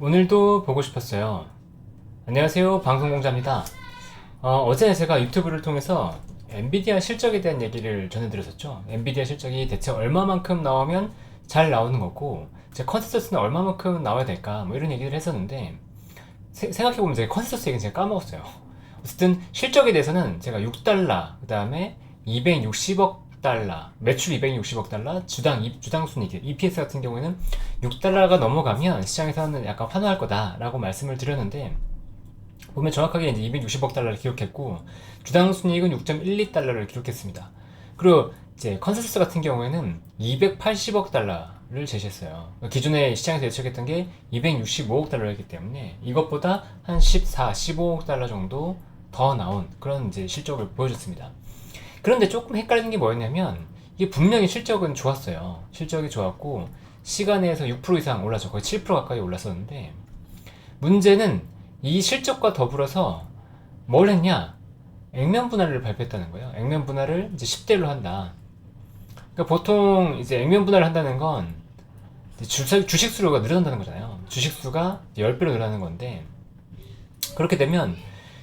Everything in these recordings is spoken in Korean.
오늘도 보고 싶었어요. 안녕하세요. 방송공자입니다. 어제 제가 유튜브를 통해서 엔비디아 실적에 대한 얘기를 전해드렸었죠. 엔비디아 실적이 대체 얼마만큼 나오면 잘 나오는 거고, 제 컨센서스는 얼마만큼 나와야 될까, 뭐 이런 얘기를 했었는데, 생각해보면 제 컨센서스 얘기는 제가 까먹었어요. 어쨌든 실적에 대해서는 제가 6달러, 그 다음에 260억 달러, 매출 260억 달러, 주당 순이익, EPS 같은 경우에는 6달러가 넘어가면 시장에서는 약간 환호할 거다라고 말씀을 드렸는데, 보면 정확하게 이제 260억 달러를 기록했고, 주당 순이익은 6.12달러를 기록했습니다. 그리고 이제 컨센서스 같은 경우에는 280억 달러를 제시했어요. 기존에 시장에서 예측했던 게 265억 달러였기 때문에 이것보다 한 14, 15억 달러 정도 더 나온 그런 이제 실적을 보여줬습니다. 그런데 조금 헷갈리는 게 뭐였냐면, 이게 분명히 실적은 좋았어요. 실적이 좋았고 시간 내에서 6% 이상 올랐죠. 거의 7% 가까이 올랐었는데, 문제는 이 실적과 더불어서 뭘 했냐? 액면 분할을 발표했다는 거예요. 액면 분할을 이제 10대 1로 한다. 그러니까 보통 이제 액면 분할을 한다는 건 주식 수가 늘어난다는 거잖아요. 주식 수가 10배로 늘어나는 건데, 그렇게 되면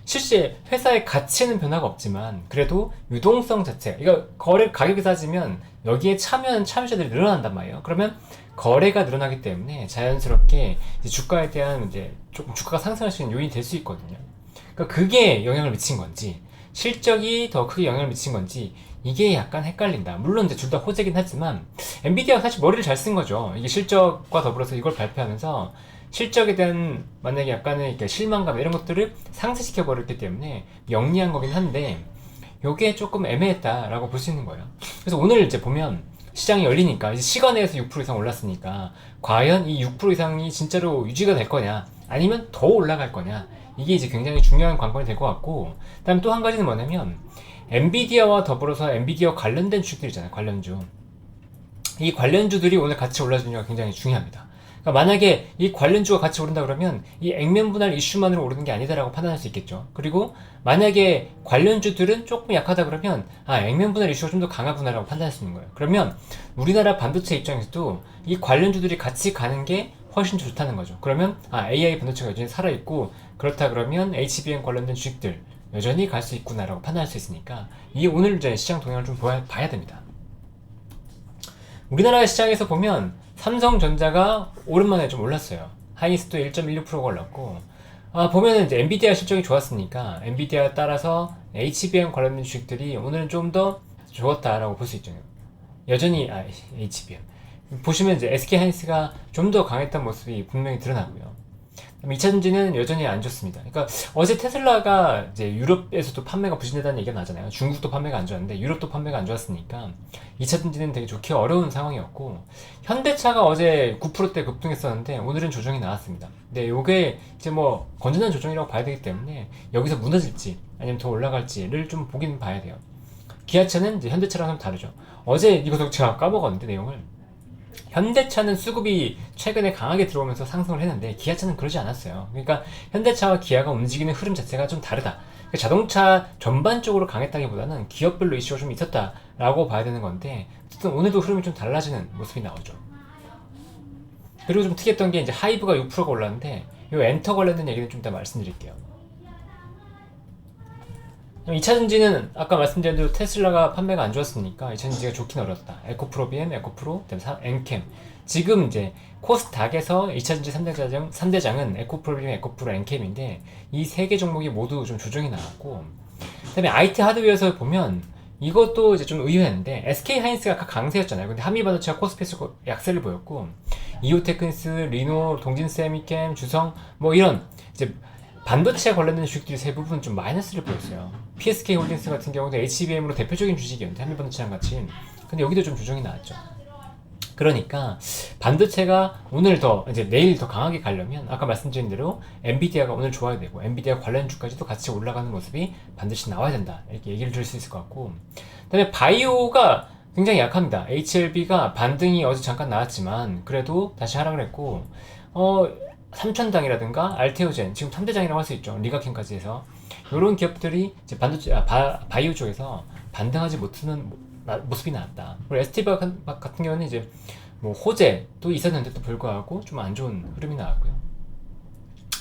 실제 회사의 가치는 변화가 없지만 그래도 유동성 자체, 그러니까 거래 가격이 싸지면 여기에 참여하는 참여자들이 늘어난단 말이에요. 그러면 거래가 늘어나기 때문에 자연스럽게 이제 주가에 대한 이제 조금 주가가 상승할 수 있는 요인이 될 수 있거든요. 그러니까 그게 영향을 미친 건지, 실적이 더 크게 영향을 미친 건지, 이게 약간 헷갈린다. 물론 이제 둘 다 호재긴 하지만 엔비디아가 사실 머리를 잘 쓴 거죠. 이게 실적과 더불어서 이걸 발표하면서 실적에 대한 만약에 약간의 실망감 이런 것들을 상쇄시켜 버렸기 때문에 영리한 거긴 한데, 요게 조금 애매했다라고 볼 수 있는 거예요. 그래서 오늘 이제 보면 시장이 열리니까 이제 시간에서 6% 이상 올랐으니까 과연 이 6% 이상이 진짜로 유지가 될 거냐, 아니면 더 올라갈 거냐, 이게 이제 굉장히 중요한 관건이 될 것 같고, 그다음 또 한 가지는 뭐냐면, 엔비디아와 더불어서 엔비디아 관련된 주식들 있잖아요. 관련주. 이 관련주들이 오늘 같이 올라주는 게 굉장히 중요합니다. 그러니까 만약에 이 관련주가 같이 오른다 그러면 이 액면 분할 이슈만으로 오르는 게 아니다라고 판단할 수 있겠죠. 그리고 만약에 관련주들은 조금 약하다 그러면 액면 분할 이슈가 좀 더 강하구나라고 판단할 수 있는 거예요. 그러면 우리나라 반도체 입장에서도 이 관련주들이 같이 가는 게 훨씬 좋다는 거죠. 그러면 AI 반도체가 여전히 살아있고, 그렇다 그러면 HBM 관련된 주식들 여전히 갈 수 있구나라고 판단할 수 있으니까, 이게 오늘 이제 시장 동향을 좀 봐야 됩니다. 우리나라 시장에서 보면 삼성전자가 오랜만에 좀 올랐어요. 하이닉스도 1.16%가 올랐고, 보면은 이제 엔비디아 실적이 좋았으니까 엔비디아 따라서 HBM 관련된 주식들이 오늘은 좀 더 좋았다라고 볼 수 있죠. 여전히 HBM 보시면 이제 SK하이닉스가 좀 더 강했던 모습이 분명히 드러나고요. 2차전지는 여전히 안 좋습니다. 그러니까 어제 테슬라가 이제 유럽에서도 판매가 부진하다는 얘기가 나잖아요. 중국도 판매가 안 좋았는데 유럽도 판매가 안 좋았으니까 2차전지는 되게 좋기 어려운 상황이었고, 현대차가 어제 9%대 급등했었는데 오늘은 조정이 나왔습니다. 근데 요게 이제 뭐 건전한 조정이라고 봐야 되기 때문에 여기서 무너질지 아니면 더 올라갈지를 좀 보긴 봐야 돼요. 기아차는 이제 현대차랑 좀 다르죠. 어제 이것도 제가 까먹었는데 내용을, 현대차는 수급이 최근에 강하게 들어오면서 상승을 했는데 기아차는 그러지 않았어요. 그러니까 현대차와 기아가 움직이는 흐름 자체가 좀 다르다. 그러니까 자동차 전반적으로 강했다기보다는 기업별로 이슈가 좀 있었다라고 봐야 되는 건데, 어쨌든 오늘도 흐름이 좀 달라지는 모습이 나오죠. 그리고 좀 특이했던 게 이제 하이브가 6%가 올랐는데, 이 엔터 관련된 얘기는 좀 이따 말씀드릴게요. 2차전지는 아까 말씀드린 대로 테슬라가 판매가 안 좋았으니까 2차전지가 좋긴 어렵다. 에코프로 BM, 에코프로, 그다음에 엔캠. 지금 이제 코스닥에서 2차전지 3대장은 에코프로 BM, 에코프로, 엔캠인데 이 세 개 종목이 모두 좀 조정이 나왔고, 그다음에 IT 하드웨어에서 보면 이것도 이제 좀 의외인데, SK하이닉스가 아까 강세였잖아요. 근데 한미반도체가 코스피에서 약세를 보였고, 이오테크니스, 리노, 동진세미캠, 주성 뭐 이런 이제 반도체 관련된 주식들이 대부분 좀 마이너스를 보였어요. PSK 홀딩스 같은 경우도 HBM으로 대표적인 주식이었는데, 한미반도체랑 같이. 근데 여기도 좀 조정이 나왔죠. 그러니까 반도체가 오늘 더 이제 내일 더 강하게 가려면 아까 말씀드린 대로 엔비디아가 오늘 좋아야 되고, 엔비디아 관련주까지도 같이 올라가는 모습이 반드시 나와야 된다, 이렇게 얘기를 드릴 수 있을 것 같고, 그다음에 바이오가 굉장히 약합니다. HLB가 반등이 어제 잠깐 나왔지만 그래도 다시 하락을 했고, 삼천당이라든가 알테오젠, 지금 3대장이라고 할 수 있죠. 리가켄까지 해서 이런 기업들이 이제 반도체 바이오 쪽에서 반등하지 못하는 모습이 나왔다. 그리고 ST바 같은 경우는 이제 뭐 호재도 있었는데도 불구하고 좀 안 좋은 흐름이 나왔고요.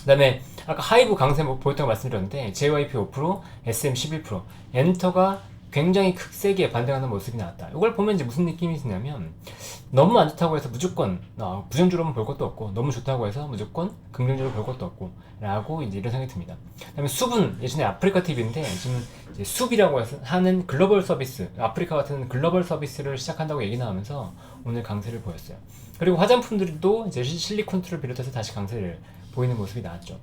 그다음에 아까 하이브 강세 보였다고 말씀드렸는데 JYP 5%, SM 11%, 엔터가 굉장히 세게 반등하는 모습이 나왔다. 이걸 보면 이제 무슨 느낌이 드냐면 너무 안 좋다고 해서 무조건 부정적으로만 볼 것도 없고 너무 좋다고 해서 무조건 긍정적으로 볼 것도 없고 라고 이제 이런 생각이 듭니다. 그다음에 숲은 예전에 아프리카 TV인데 지금 이제 숲이라고 하는 글로벌 서비스, 아프리카 같은 글로벌 서비스를 시작한다고 얘기 나오면서 오늘 강세를 보였어요. 그리고 화장품들도 이제 실리콘트를 비롯해서 다시 강세를 보이는 모습이 나왔죠.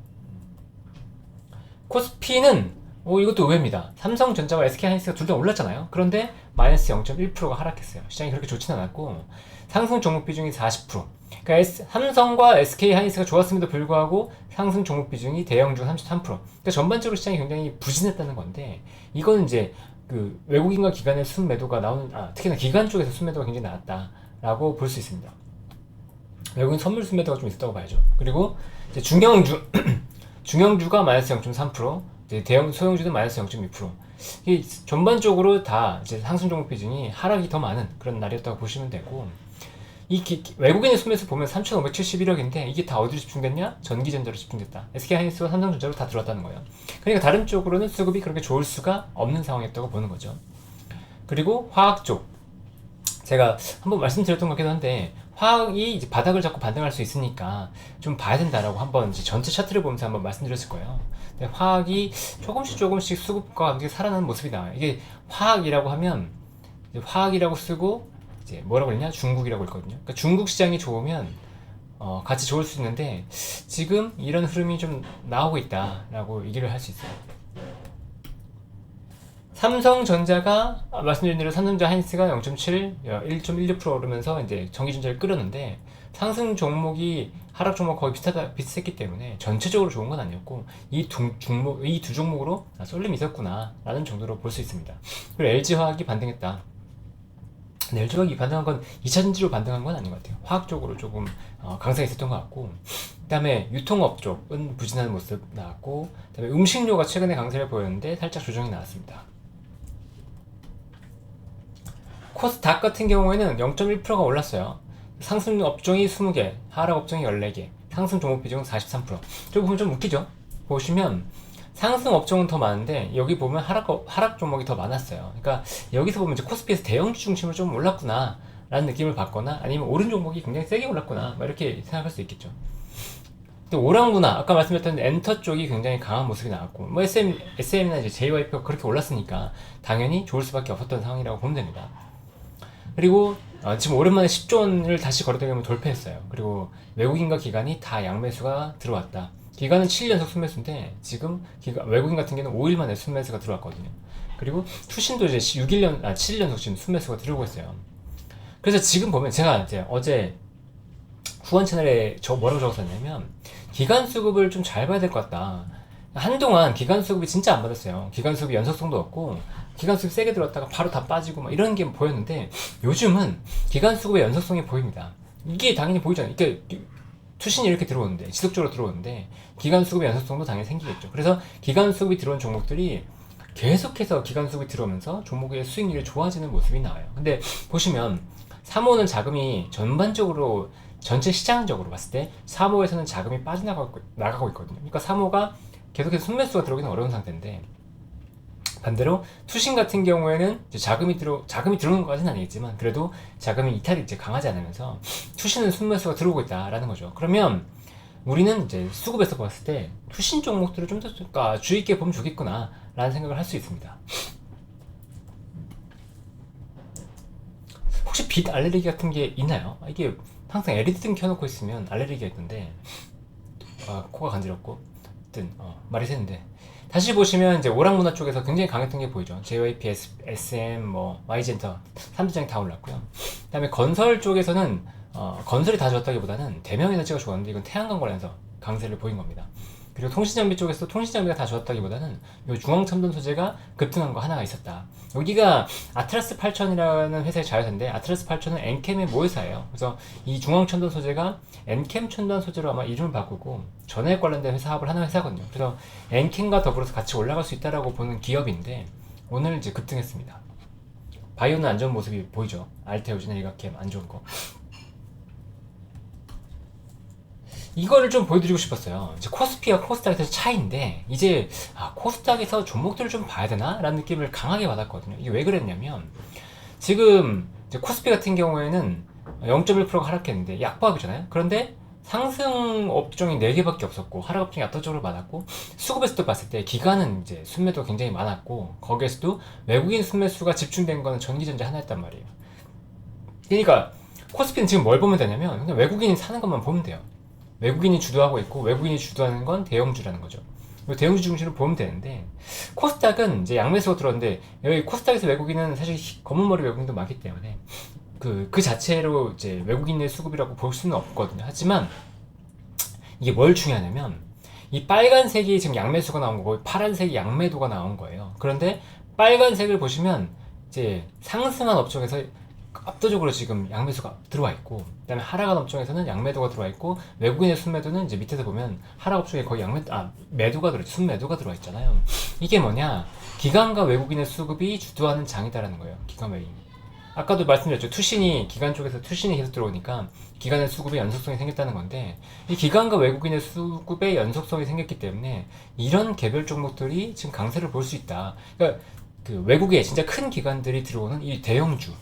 코스피는 이것도 의외입니다. 삼성전자와 SK하이닉스가 둘 다 올랐잖아요. 그런데 마이너스 0.1%가 하락했어요. 시장이 그렇게 좋지는 않았고 상승 종목 비중이 40%. 그러니까 삼성과 SK하이닉스가 좋았음에도 불구하고 상승 종목 비중이 대형주 33%. 그러니까 전반적으로 시장이 굉장히 부진했다는 건데 이거는 이제 그 외국인과 기관의 순매도가 나오는 특히나 기관 쪽에서 순매도가 굉장히 나왔다라고 볼 수 있습니다. 외국인 선물 순매도가 좀 있었다고 봐야죠. 그리고 이제 중형주가 마이너스 0.3%, 대형 소형주는 마이너스 0.2%. 이 전반적으로 다 이제 상승 종목 비중이 하락이 더 많은 그런 날이었다고 보시면 되고, 외국인의 순매수 보면 3,571억인데 이게 다 어디로 집중됐냐? 전기전자로 집중됐다. SK하이닉스와 삼성전자로 다 들어왔다는 거예요. 그러니까 다른 쪽으로는 수급이 그렇게 좋을 수가 없는 상황이었다고 보는 거죠. 그리고 화학 쪽, 제가 한번 말씀드렸던 것 같기도 한데 화학이 이제 바닥을 잡고 반등할 수 있으니까 좀 봐야 된다라고 한번 이제 전체 차트를 보면서 한번 말씀드렸을 거예요. 근데 화학이 조금씩 수급과 함께 살아나는 모습이 나와요. 이게 화학이라고 하면 화학이라고 쓰고 이제 뭐라고 그러냐? 중국이라고 했거든요. 그러니까 중국 시장이 좋으면 같이 좋을 수 있는데 지금 이런 흐름이 좀 나오고 있다라고 얘기를 할 수 있어요. 삼성전자가 말씀드린 대로 삼성전자 하이닉스가 0.7, 1.16% 오르면서 이제 전기전자를 끌었는데 상승 종목이 하락 종목 거의 비슷했기 때문에 전체적으로 좋은 건 아니었고 이 두 종목으로 쏠림이 있었구나 라는 정도로 볼 수 있습니다. 그리고 LG화학이 반등했다. 근데 LG화학이 반등한 건 2차 전지로 반등한 건 아닌 것 같아요. 화학 쪽으로 조금 강세가 있었던 것 같고, 그 다음에 유통업 쪽은 부진한 모습 나왔고, 그 다음에 음식료가 최근에 강세를 보였는데 살짝 조정이 나왔습니다. 코스닥 같은 경우에는 0.1%가 올랐어요. 상승 업종이 20개, 하락 업종이 14개, 상승 종목 비중은 43%. 저기 보면 좀 웃기죠? 보시면 상승 업종은 더 많은데 여기 보면 하락 종목이 더 많았어요. 그러니까 여기서 보면 이제 코스피에서 대형주 중심으로 좀 올랐구나 라는 느낌을 받거나 아니면 오른 종목이 굉장히 세게 올랐구나 이렇게 생각할 수 있겠죠. 또 오랑문화, 아까 말씀드렸던 엔터 쪽이 굉장히 강한 모습이 나왔고 뭐 SM이나 이제 JYP가 그렇게 올랐으니까 당연히 좋을 수밖에 없었던 상황이라고 보면 됩니다. 그리고 지금 오랜만에 10조 원을 다시 거래대금을 돌파했어요. 그리고 외국인과 기관이 다 양매수가 들어왔다. 기관은 7연속 순매수인데 지금 외국인 같은 경우는 5일 만에 순매수가 들어왔거든요. 그리고 투신도 이제 7연속 지금 순매수가 들어오고 있어요. 그래서 지금 보면 제가 이제 어제 후원 채널에 뭐라고 적었었냐면 기관 수급을 좀 잘 봐야 될 것 같다. 한동안 기관 수급이 진짜 안 받았어요. 기관 수급이 연속성도 없고 기관 수급 세게 들어왔다가 바로 다 빠지고 막 이런 게 보였는데 요즘은 기관 수급의 연속성이 보입니다. 이게 당연히 보이잖아요. 이게 투신이 이렇게 들어오는데 지속적으로 들어오는데 기관 수급의 연속성도 당연히 생기겠죠. 그래서 기관 수급이 들어온 종목들이 계속해서 기관 수급이 들어오면서 종목의 수익률이 좋아지는 모습이 나와요. 근데 보시면 3호는 자금이 전반적으로 전체 시장적으로 봤을 때 3호에서는 자금이 빠져나가고 있거든요. 그러니까 3호가 계속해서 순매수가 들어오기는 어려운 상태인데 반대로 투신 같은 경우에는 이제 자금이 들어오는 것까지는 아니겠지만 그래도 자금이 이탈이 이제 강하지 않으면서 투신은 순매수가 들어오고 있다라는 거죠. 그러면 우리는 이제 수급에서 봤을 때 투신 종목들을 좀 더 주의 있게 보면 좋겠구나 라는 생각을 할 수 있습니다. 혹시 빛 알레르기 같은 게 있나요? 이게 항상 LED 등 켜놓고 있으면 알레르기가 있던데 코가 간지럽고 말이 새는데 다시 보시면 이제 오락문화 쪽에서 굉장히 강했던 게 보이죠. JYP, SM, YG엔터 3대장이 다 올랐고요. 그 다음에 건설 쪽에서는 건설이 다 좋았다기보다는 대명에너지가 좋았는데 이건 태양광 관련해서 강세를 보인 겁니다. 그리고 통신장비 쪽에서도 통신장비가 다 좋았다기보다는 이 중앙첨단 소재가 급등한 거 하나가 있었다. 여기가 아트라스 8000이라는 회사의 자회사인데 아트라스 8000은 엔캠의 모회사예요. 그래서 이 중앙첨단 소재가 엔캠 첨단 소재로 아마 이름을 바꾸고 전해액 관련된 사업을 하는 회사거든요. 그래서 엔캠과 더불어서 같이 올라갈 수 있다라고 보는 기업인데 오늘 이제 급등했습니다. 바이오는 안 좋은 모습이 보이죠. 알테오지나 일각캠 안 좋은 거. 이거를 좀 보여드리고 싶었어요. 이제 코스피와 코스닥에서 차이인데 이제 코스닥에서 종목들을 좀 봐야 되나? 라는 느낌을 강하게 받았거든요. 이게 왜 그랬냐면 지금 이제 코스피 같은 경우에는 0.1%가 하락했는데 약보합이잖아요. 그런데 상승 업종이 4개밖에 없었고 하락 업종이 압도적으로 많았고 수급에서도 봤을 때 기관은 이제 순매도가 굉장히 많았고 거기에서도 외국인 순매수가 집중된 거는 전기전자 하나였단 말이에요. 그러니까 코스피는 지금 뭘 보면 되냐면 그냥 외국인이 사는 것만 보면 돼요. 외국인이 주도하고 있고 외국인이 주도하는 건 대형주라는 거죠. 대형주 중심으로 보면 되는데 코스닥은 이제 양매수가 들어왔는데 여기 코스닥에서 외국인은 사실 검은 머리 외국인도 많기 때문에 그 자체로 이제 외국인의 수급이라고 볼 수는 없거든요. 하지만 이게 뭘 중요하냐면 이 빨간색이 지금 양매수가 나온 거고 파란색이 양매도가 나온 거예요. 그런데 빨간색을 보시면 이제 상승한 업종에서 압도적으로 지금 양매수가 들어와 있고 그다음에 하락한 업종에서는 양매도가 들어와 있고 외국인의 순매도는 이제 밑에서 보면 하락 업종에 거의 매도가 순매도가 들어와 있잖아요. 이게 뭐냐? 기관과 외국인의 수급이 주도하는 장이다라는 거예요. 기관 외인. 아까도 말씀드렸죠. 기관 쪽에서 투신이 계속 들어오니까 기관의 수급의 연속성이 생겼다는 건데 이 기관과 외국인의 수급의 연속성이 생겼기 때문에 이런 개별 종목들이 지금 강세를 볼 수 있다. 그러니까 그 외국에 진짜 큰 기관들이 들어오는 이 대형주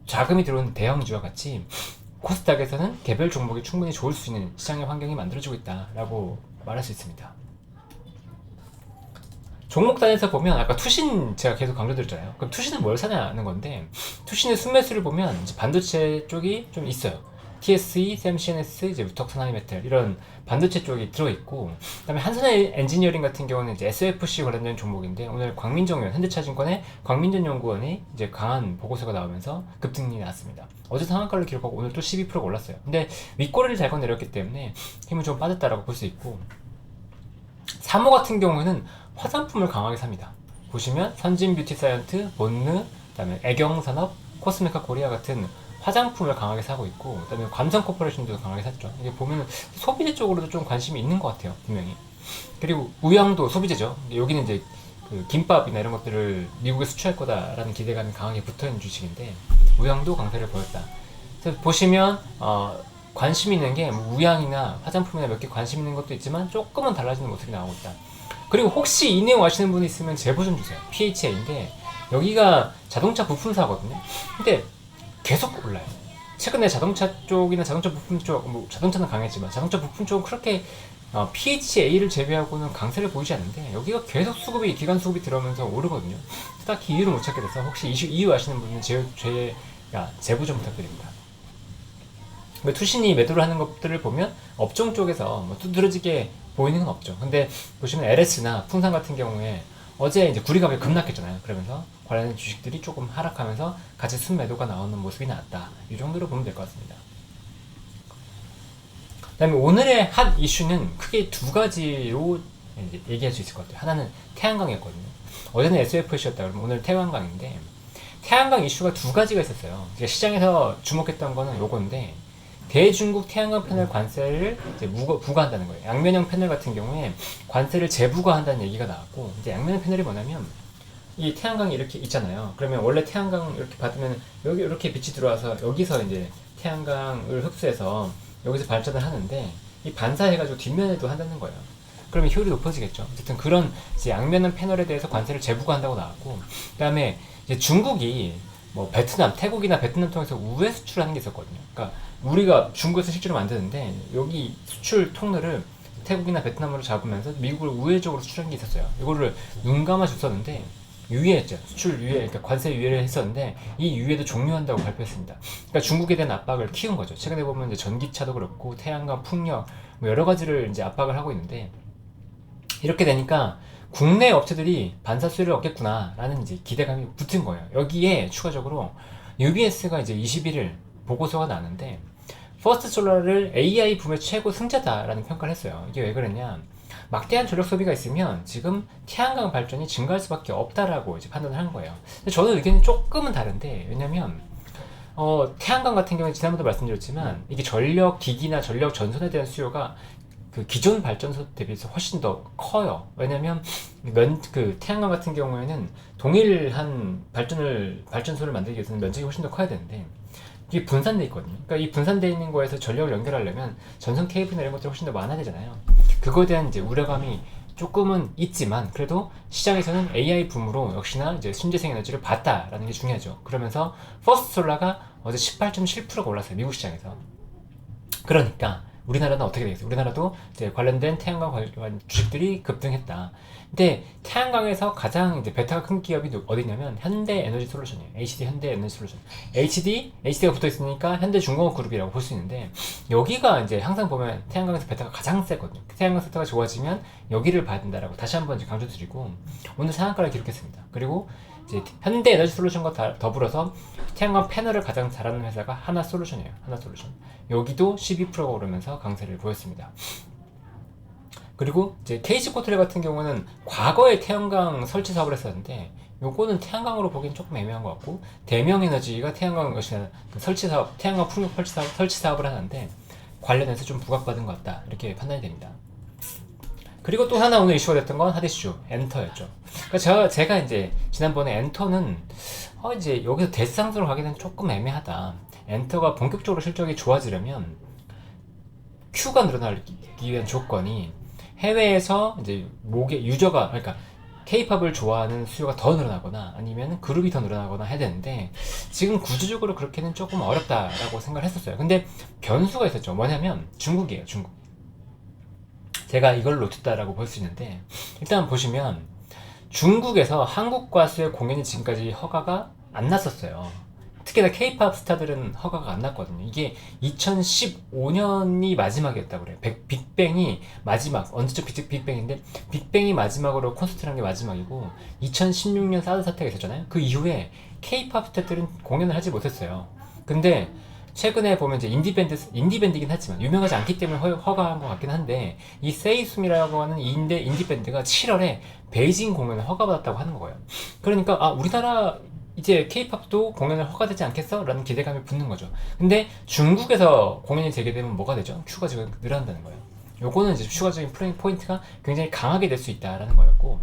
자금이 들어오는 대형주와 같이 코스닥에서는 개별 종목이 충분히 좋을 수 있는 시장의 환경이 만들어지고 있다라고 말할 수 있습니다. 종목단에서 보면 아까 투신 제가 계속 강조드렸잖아요. 그럼 투신은 뭘 사냐는 건데 투신의 순매수를 보면 이제 반도체 쪽이 좀 있어요. TSE, 샘CNS, 이제 우턱산하이메탈 이런 반도체 쪽이 들어있고 그다음에 한산 엔지니어링 같은 경우는 이제 SFC 관련된 종목인데 오늘 광민정 의원 현대차증권의 광민정 연구원이 이제 강한 보고서가 나오면서 급등이 나왔습니다. 어제 상한가를 기록하고 오늘 또 12%가 올랐어요. 근데 윗꼬리를 잘 건드렸기 때문에 힘을 좀 빠졌다라고 볼 수 있고 사모 같은 경우에는 화장품을 강하게 삽니다. 보시면 선진뷰티사이언트, 본느, 그다음에 애경산업, 코스메카 코리아 같은 화장품을 강하게 사고 있고 그다음에 감성코퍼레이션도 강하게 샀죠. 이게 보면은 소비재 쪽으로도 좀 관심이 있는 것 같아요, 분명히. 그리고 우양도 소비재죠. 여기는 이제 그 김밥이나 이런 것들을 미국에 수출할 거다라는 기대감이 강하게 붙어있는 주식인데 우양도 강세를 보였다. 그래서 보시면 관심 있는 게 우양이나 화장품이나 몇 개 관심 있는 것도 있지만 조금은 달라지는 모습이 나오고 있다. 그리고 혹시 이 내용 아시는 분이 있으면 제보 좀 주세요. PHA인데 여기가 자동차 부품사거든요. 근데 계속 올라요. 최근에 자동차 쪽이나 자동차 부품 쪽, 뭐 자동차는 강했지만 자동차 부품 쪽은 그렇게 PHA를 제외하고는 강세를 보이지 않는데 여기가 계속 기관 수급이 들어오면서 오르거든요. 딱히 이유를 못 찾게 돼서 혹시 이유 아시는 분은 제보 좀 부탁드립니다. 투신이 매도를 하는 것들을 보면 업종 쪽에서 뭐 두드러지게 보이는 건 없죠. 근데 보시면 LS나 풍산 같은 경우에 어제 이제 구리값이 급락했잖아요. 그러면서 관련된 주식들이 조금 하락하면서 같이 순매도가 나오는 모습이 나왔다. 이 정도로 보면 될 것 같습니다. 그 다음에 오늘의 핫 이슈는 크게 두 가지로 얘기할 수 있을 것 같아요. 하나는 태양광이었거든요. 어제는 SFC였다 그러면 오늘 태양광인데 태양광 이슈가 두 가지가 있었어요. 시장에서 주목했던 거는 요건데 대중국 태양광 패널 관세를 이제 부과한다는 거예요. 양면형 패널 같은 경우에 관세를 재부과한다는 얘기가 나왔고 이제 양면형 패널이 뭐냐면 이 태양광이 이렇게 있잖아요. 그러면 원래 태양광 이렇게 받으면 여기 이렇게 빛이 들어와서 여기서 이제 태양광을 흡수해서 여기서 발전을 하는데 이 반사해가지고 뒷면에도 한다는 거예요. 그러면 효율이 높아지겠죠. 어쨌든 그런 이제 양면형 패널에 대해서 관세를 재부과한다고 나왔고 그다음에 이제 중국이 뭐 태국이나 베트남 통해서 우회 수출하는 게 있었거든요. 그러니까 우리가 중국에서 실제로 만드는데 여기 수출 통로를 태국이나 베트남으로 잡으면서 미국을 우회적으로 수출한 게 있었어요. 이거를 눈 감아 줬었는데 유예했죠. 수출 유예, 그러니까 관세 유예를 했었는데 이 유예도 종료한다고 발표했습니다. 그러니까 중국에 대한 압박을 키운 거죠. 최근에 보면 이제 전기차도 그렇고 태양광, 풍력 뭐 여러 가지를 이제 압박을 하고 있는데 이렇게 되니까 국내 업체들이 반사 수혜를 얻겠구나라는 이제 기대감이 붙은 거예요. 여기에 추가적으로 UBS가 이제 21일 보고서가 나는데 퍼스트솔라를 AI 붐의 최고 승자다라는 평가를 했어요. 이게 왜 그랬냐? 막대한 전력 소비가 있으면 지금 태양광 발전이 증가할 수밖에 없다라고 이제 판단을 한 거예요. 근데 저는 의견이 조금은 다른데 왜냐면 태양광 같은 경우는 지난번도 말씀드렸지만 이게 전력 기기나 전력 전선에 대한 수요가 그 기존 발전소 대비해서 훨씬 더 커요. 왜냐면 태양광 같은 경우에는 동일한 발전소를 만들기 위해서는 면적이 훨씬 더 커야 되는데 이게 분산돼 있거든요. 그러니까 이 분산돼 있는 거에서 전력을 연결하려면 전선 케이블이나 이런 것들이 훨씬 더 많아야 되잖아요. 그거에 대한 이제 우려감이 조금은 있지만 그래도 시장에서는 AI 붐으로 역시나 이제 신재생 에너지를 봤다라는 게 중요하죠. 그러면서 퍼스트 솔라가 어제 18.7%가 올랐어요. 미국 시장에서. 그러니까 우리나라는 어떻게 되겠어요? 우리나라도 이제 관련된 태양광 관련 주식들이 급등했다. 근데 태양광에서 가장 이제 베타가 큰 기업이 어디냐면 현대에너지솔루션이에요. HD 현대에너지솔루션. HD가 붙어 있으니까 현대중공업 그룹이라고 볼 수 있는데 여기가 이제 항상 보면 태양광에서 베타가 가장 세거든요. 태양광 세터가 좋아지면 여기를 봐야 된다라고 다시 한번 이제 강조드리고 오늘 상한가를 기록했습니다. 그리고 이제 현대에너지솔루션과 더불어서 태양광 패널을 가장 잘하는 회사가 하나솔루션이에요. 하나솔루션. 여기도 12%가 오르면서 강세를 보였습니다. 그리고 이제 KC코트레 같은 경우는 과거에 태양광 설치 사업을 했었는데 요거는 태양광으로 보기엔 조금 애매한 것 같고 대명에너지가 태양광 설치 사업, 태양광 풍력 설치 사업을 하는데 관련해서 좀 부각받은 것 같다 이렇게 판단이 됩니다. 그리고 또 하나 오늘 이슈가 됐던 건 하디슈 엔터였죠. 그러니까 제가 이제 지난번에 엔터는 이제 여기서 대상으로 가기는 조금 애매하다. 엔터가 본격적으로 실적이 좋아지려면 Q가 늘어나기 위한 조건이 해외에서 이제 유저가 그러니까 K-팝을 좋아하는 수요가 더 늘어나거나 아니면 그룹이 더 늘어나거나 해야 되는데 지금 구조적으로 그렇게는 조금 어렵다라고 생각을 했었어요. 근데 변수가 있었죠. 뭐냐면 중국이에요. 중국. 제가 이걸 놓쳤다라고 볼 수 있는데 일단 보시면 중국에서 한국 가수의 공연이 지금까지 허가가 안 났었어요. 특히나 K-팝 스타들은 허가가 안 났거든요. 이게 2015년이 마지막이었다고 그래요. 빅뱅이 마지막, 언제적 빅뱅인데 빅뱅이 마지막으로 콘서트를 한 게 마지막이고 2016년 사드 사태가 있었잖아요. 그 이후에 K-팝 스타들은 공연을 하지 못했어요. 근데 최근에 보면 이제 인디밴드이긴 하지만 유명하지 않기 때문에 허가한 것 같긴 한데 이 세이숨이라고 하는 인디밴드가 7월에 베이징 공연을 허가받았다고 하는 거예요. 그러니까 우리나라 이제 케이팝도 공연을 허가되지 않겠어? 라는 기대감이 붙는 거죠. 근데 중국에서 공연이 되게 되면 뭐가 되죠? 큐가 지금 늘어난다는 거예요. 요거는 이제 추가적인 포인트가 굉장히 강하게 될 수 있다라는 거였고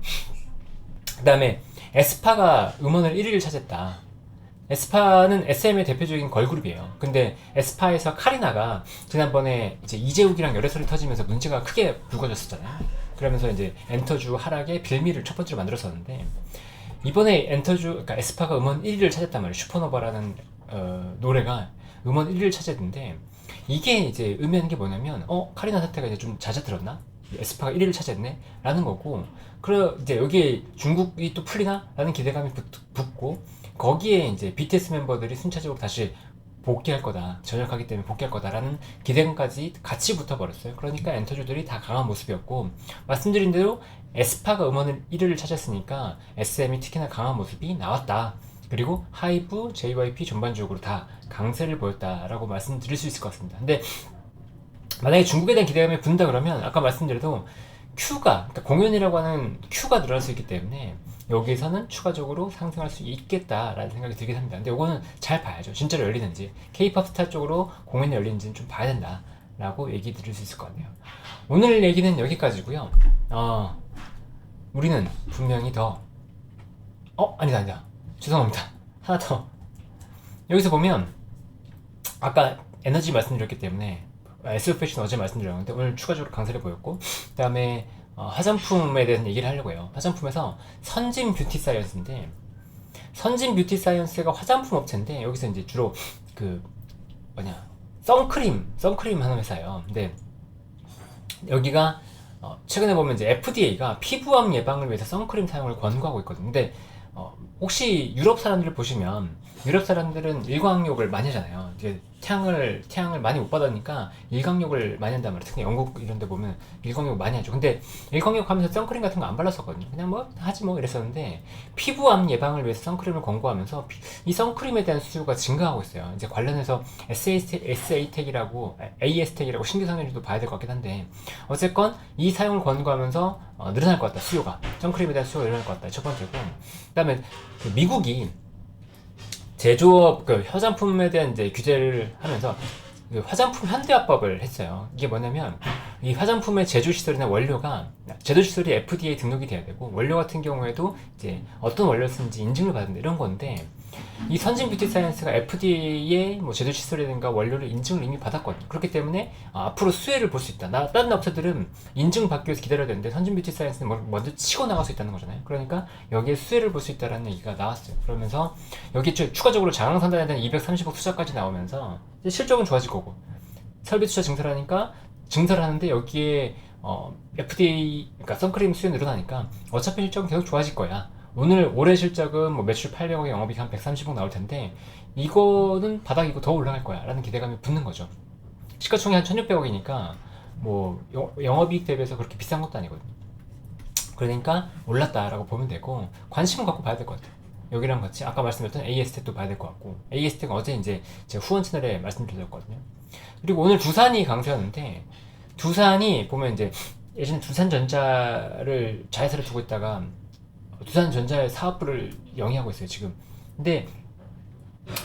그 다음에 에스파가 음원을 1위를 차지했다. 에스파는 SM의 대표적인 걸그룹이에요. 근데 에스파에서 카리나가 지난번에 이제 이재욱이랑 열애설이 터지면서 문제가 크게 불거졌었잖아요. 그러면서 이제 엔터주 하락의 빌미를 첫 번째로 만들었었는데 이번에 그러니까 에스파가 음원 1위를 차지했단 말이에요. 슈퍼노바라는 노래가 음원 1위를 차지했는데 이게 이제 의미하는 게 뭐냐면 카리나 사태가 이제 좀 잦아들었나? 에스파가 1위를 차지했네? 라는 거고 그래 이제 여기에 중국이 또 풀리나? 라는 기대감이 붙고 거기에 이제 BTS 멤버들이 순차적으로 다시 복귀할 거다. 전역하기 때문에 복귀할 거다라는 기대감까지 같이 붙어버렸어요. 그러니까 엔터주들이 다 강한 모습이었고 말씀드린 대로 에스파가 음원을 1위를 차지했으니까 SM이 특히나 강한 모습이 나왔다. 그리고 하이브, JYP 전반적으로 다 강세를 보였다라고 말씀드릴 수 있을 것 같습니다. 근데 만약에 중국에 대한 기대감이 붙는다 그러면 아까 말씀드려도 그러니까 공연이라고 하는 Q가 늘어날 수 있기 때문에 여기에서는 추가적으로 상승할 수 있겠다라는 생각이 들긴 합니다. 근데 이거는 잘 봐야죠. 진짜로 열리는지 K-팝 스타 쪽으로 공연이 열리는지는 좀 봐야 된다라고 얘기 드릴 수 있을 것 같네요. 오늘 얘기는 여기까지고요. 우리는 분명히 더 아니다 죄송합니다. 하나 더 여기서 보면 아까 에너지 말씀드렸기 때문에 SF 패션 어제 말씀드렸는데 오늘 추가적으로 강세를 보였고 그 다음에 화장품에 대해서 얘기를 하려고 해요. 화장품에서 선진 뷰티 사이언스인데 선진 뷰티 사이언스가 화장품 업체인데 여기서 이제 주로 선크림 하는 회사예요. 근데 여기가 최근에 보면 이제 FDA가 피부암 예방을 위해서 선크림 사용을 권고하고 있거든요. 근데 혹시 유럽 사람들을 보시면 유럽 사람들은 일광욕을 많이 하잖아요. 이제 태양을 많이 못 받으니까 일광욕을 많이 한단 말이에요. 특히 영국 이런 데 보면 일광욕 많이 하죠. 근데 일광욕 하면서 선크림 같은 거 안 발랐었거든요. 그냥 하지 이랬었는데 피부암 예방을 위해서 선크림을 권고하면서 이 선크림에 대한 수요가 증가하고 있어요. 이제 관련해서 AS텍이라고 신규상률도 봐야 될 것 같긴 한데 어쨌건 이 사용을 권고하면서 늘어날 것 같다. 수요가 선크림에 대한 수요가 늘어날 것 같다. 첫 번째고 그 다음에 미국이 제조업 화장품에 대한 이제 규제를 하면서 화장품 현대화법을 했어요. 이게 뭐냐면 이 화장품의 제조시설이나 제조시설이 FDA 등록이 돼야 되고 원료 같은 경우에도 이제 어떤 원료를 쓰는지 인증을 받는다 이런 건데 이 선진 뷰티 사이언스가 FDA의 뭐 제조 시설이라든가 원료를 인증을 이미 받았거든요. 그렇기 때문에 앞으로 수혜를 볼 수 있다. 다른 업체들은 인증 받기 위해서 기다려야 되는데 선진 뷰티 사이언스는 먼저 치고 나갈 수 있다는 거잖아요. 그러니까 여기에 수혜를 볼 수 있다는 얘기가 나왔어요. 그러면서 여기 추가적으로 자강산단에 대한 230억 투자까지 나오면서 실적은 좋아질 거고 설비 투자 증설을 하니까 증설을 하는데 여기에 FDA 그러니까 선크림 수요 늘어나니까 어차피 실적은 계속 좋아질 거야. 올해 실적은 뭐 매출 800억에 영업이익 한 130억 나올 텐데 이거는 바닥이고 더 올라갈 거야 라는 기대감이 붙는 거죠. 시가총액 한 1600억이니까 뭐 영업이익 대비해서 그렇게 비싼 것도 아니거든요. 그러니까 올랐다라고 보면 되고 관심을 갖고 봐야 될 것 같아요. 여기랑 같이 아까 말씀드렸던 AS텍도 봐야 될 것 같고 AS텍은 어제 이제 제가 후원 채널에 말씀드렸거든요. 그리고 오늘 두산이 강세였는데 두산이 보면 이제 예전에 두산전자를 자회사를 두고 있다가 두산전자의 사업부를 영위하고 있어요 지금. 근데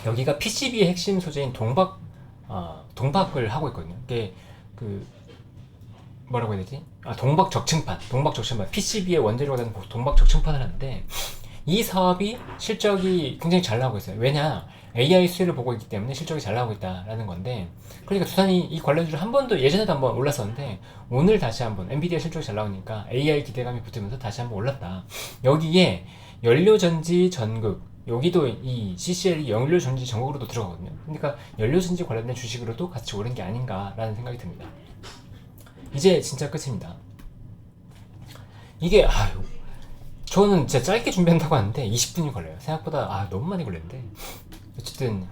여기가 PCB의 핵심 소재인 동박을 하고 있거든요. 이게 그 뭐라고 해야 되지? 동박 적층판 PCB의 원재료가 되는 동박 적층판을 하는데 이 사업이 실적이 굉장히 잘 나오고 있어요. 왜냐? AI 수혜를 보고 있기 때문에 실적이 잘 나오고 있다라는 건데, 그러니까 두산이 이 관련주를 한 번도 예전에도 한번 올랐었는데 오늘 다시 한번 엔비디아 실적이 잘 나오니까 AI 기대감이 붙으면서 다시 한번 올랐다. 여기에 연료전지 전극, 여기도 이 CCL이 연료전지 전극으로도 들어가거든요. 그러니까 연료전지 관련된 주식으로도 같이 오른 게 아닌가라는 생각이 듭니다. 이제 진짜 끝입니다. 이게 저는 진짜 짧게 준비한다고 하는데 20분이 걸려요. 생각보다 너무 많이 걸렸는데 어쨌든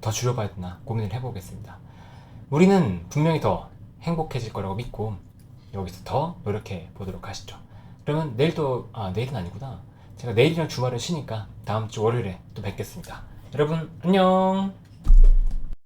더 줄여봐야 되나 고민을 해보겠습니다. 우리는 분명히 더 행복해질 거라고 믿고 여기서 더 노력해 보도록 하시죠. 그러면 내일은 아니구나. 제가 내일이랑 주말은 쉬니까 다음 주 월요일에 또 뵙겠습니다. 여러분 안녕.